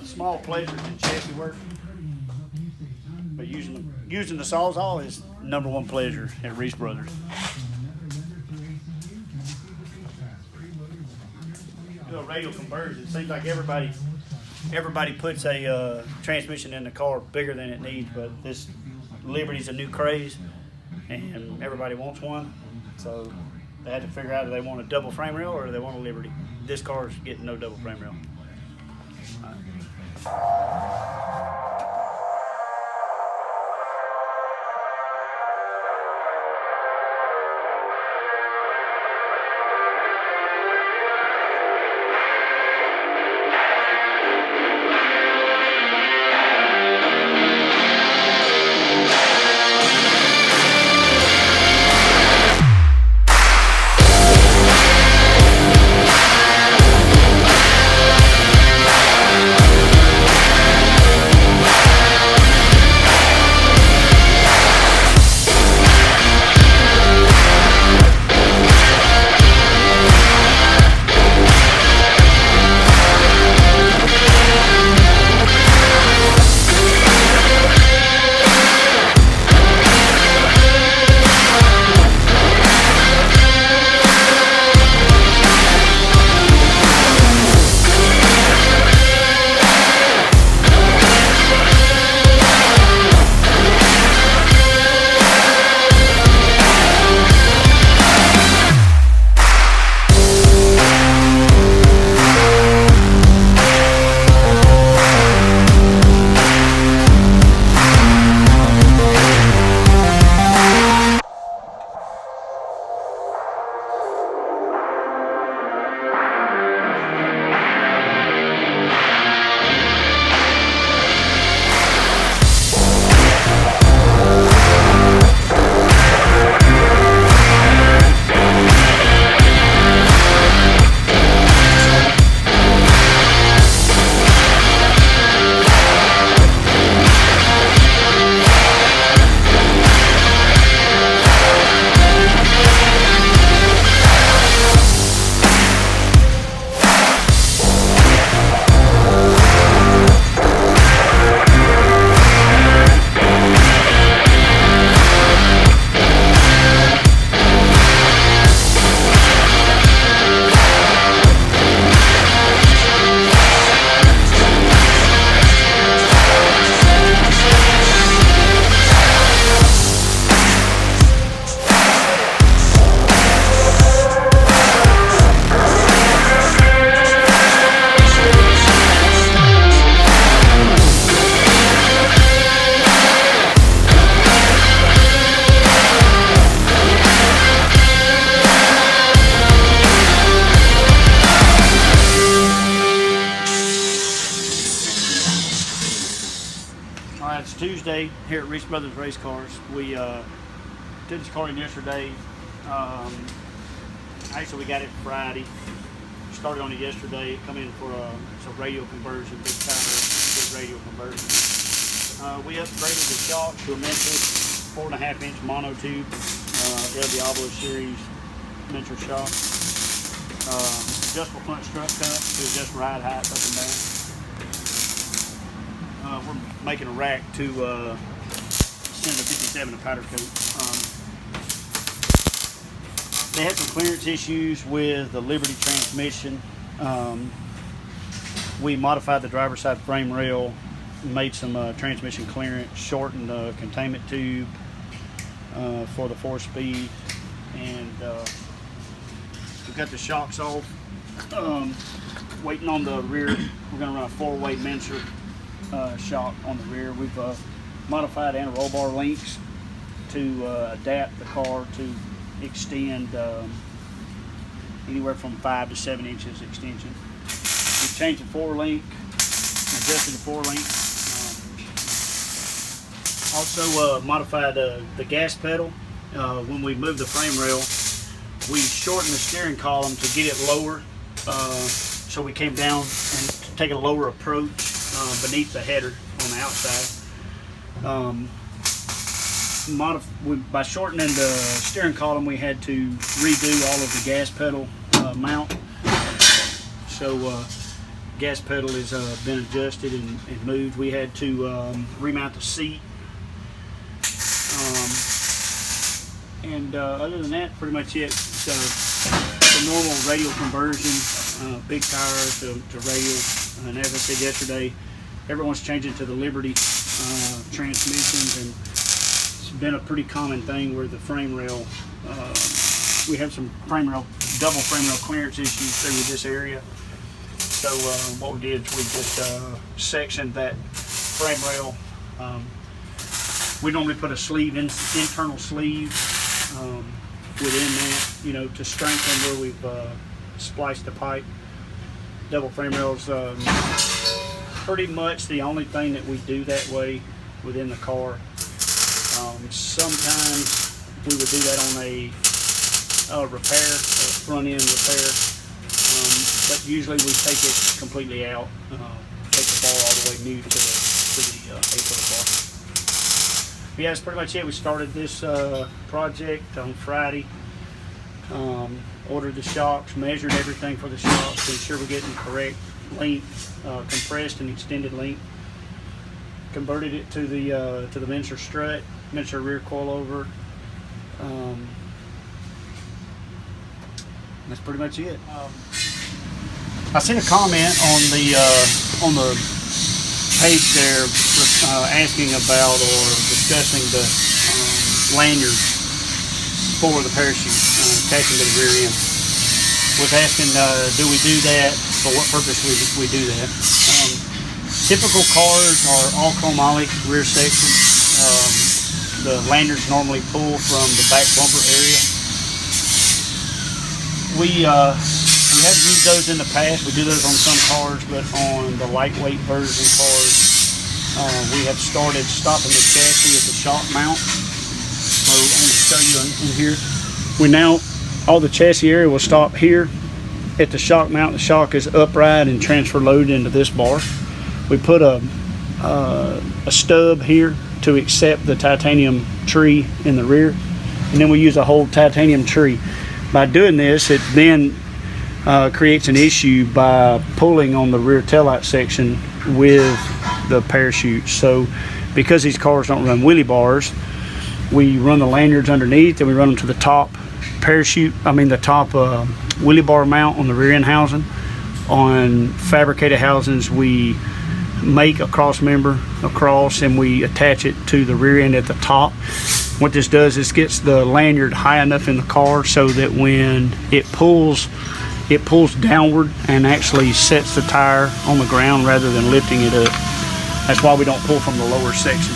small pleasures in chassis work, but using the Sawzall is #1 pleasure at Reese Brothers. Do a radial conversion. It seems like everybody puts a transmission in the car bigger than it needs, but this Liberty's a new craze, and everybody wants one. So they had to figure out if they want a double frame rail or do they want a Liberty. This car's getting no double frame rail. It's Tuesday here at Reese Brothers Race Cars. We did this car in yesterday. Actually, we got it Friday. Started on it yesterday. Come in for a radial conversion, big radial conversion. We upgraded the shock to a Memphis 4.5-inch monotube El Diablo series Memphis shock. Adjustable front strut cut to adjust ride height up and down. We're making a rack to send the 57 to powder coat. They had some clearance issues with the Liberty transmission. We modified the driver's side frame rail, made some transmission clearance, shortened the containment tube for the 4-speed, and we've got the shocks off. Waiting on the rear. We're going to run a 4-way Menser shock on the rear. We've modified anti-roll bar links to adapt the car to extend anywhere from 5 to 7 inches extension. We've changed the 4-link, adjusted the 4-link. Also modified the gas pedal. When we moved the frame rail, we shortened the steering column to get it lower. So we came down and to take a lower approach beneath the header on the outside. By shortening the steering column, we had to redo all of the gas pedal mount. So gas pedal has been adjusted and moved. We had to remount the seat. Other than that, pretty much it. It's a normal radial conversion, big tire to radial. And as I said yesterday, everyone's changing to the Liberty transmissions, and it's been a pretty common thing where the frame rail, we have some double frame rail clearance issues through this area. So what we did is we just sectioned that frame rail. We normally put a sleeve, internal sleeve within that, you know, to strengthen where we've spliced the pipe. Double frame rails, pretty much the only thing that we do that way within the car. Sometimes we would do that on a repair, a front end repair, but usually we take it completely out, take the bar all the way new to the 8-foot bar. Yeah, that's pretty much it. We started this project on Friday. Ordered the shocks, measured everything for the shocks to ensure we're getting correct length, compressed and extended length. Converted it to the miniature strut, miniature rear coilover. That's pretty much it. I seen a comment on the page there asking about or discussing the lanyard for the parachute attaching to the rear end. Was asking, do we do that? For what purpose we do that? Typical cars are all chromoly rear section. The lanyards normally pull from the back bumper area. We have used those in the past. We do those on some cars, but on the lightweight version cars, we have started stopping the chassis at the shock mount. So I'm going to show you in here. We now, all the chassis area will stop here at the shock mount. The shock is upright and transfer loaded into this bar. We put a stub here to accept the titanium tree in the rear, and then we use a whole titanium tree. By doing this, it then creates an issue by pulling on the rear taillight section with the parachute. So because these cars don't run wheelie bars, we run the lanyards underneath and we run them to the top the top wheelie bar mount on the rear end housing. On fabricated housings, we make a cross member across and we attach it to the rear end at the top. What this does is gets the lanyard high enough in the car so that when it pulls downward and actually sets the tire on the ground rather than lifting it up. That's why we don't pull from the lower section.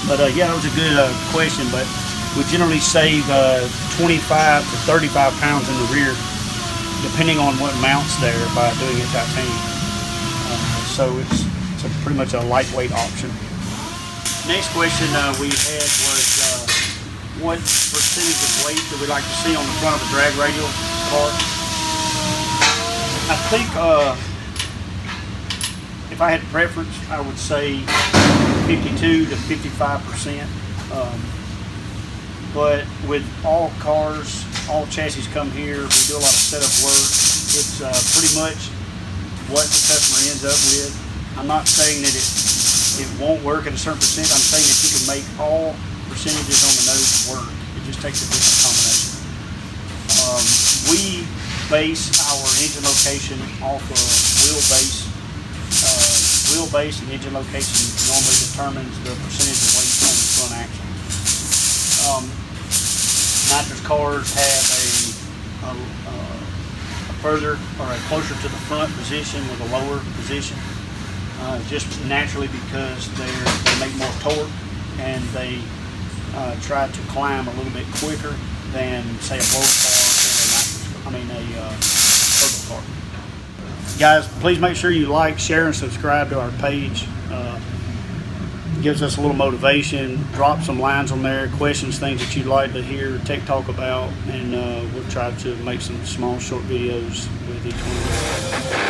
But yeah, that was a good question, but we generally save 25 to 35 pounds in the rear, depending on what mounts there, by doing it titanium. So it's pretty much a lightweight option. Next question we had was what percentage of weight do we like to see on the front of a drag radial car? I think if I had preference, I would say 52 to 55%. But with all cars, all chassis come here, we do a lot of setup work. It's pretty much what the customer ends up with. I'm not saying that it won't work at a certain percent. I'm saying that you can make all percentages on the nose work. It just takes a different combination. We base our engine location off of wheelbase. Wheelbase and engine location normally determines the percentage of weight on the front axle. Nitrous cars have a further or a closer to the front position with a lower position, just naturally because they make more torque and they try to climb a little bit quicker than say a blower car or a turbo car. Guys, please make sure you like, share, and subscribe to our page. Gives us a little motivation. Drop some lines on there, questions, things that you'd like to hear Tech Talk about, and we'll try to make some small short videos with each one of you.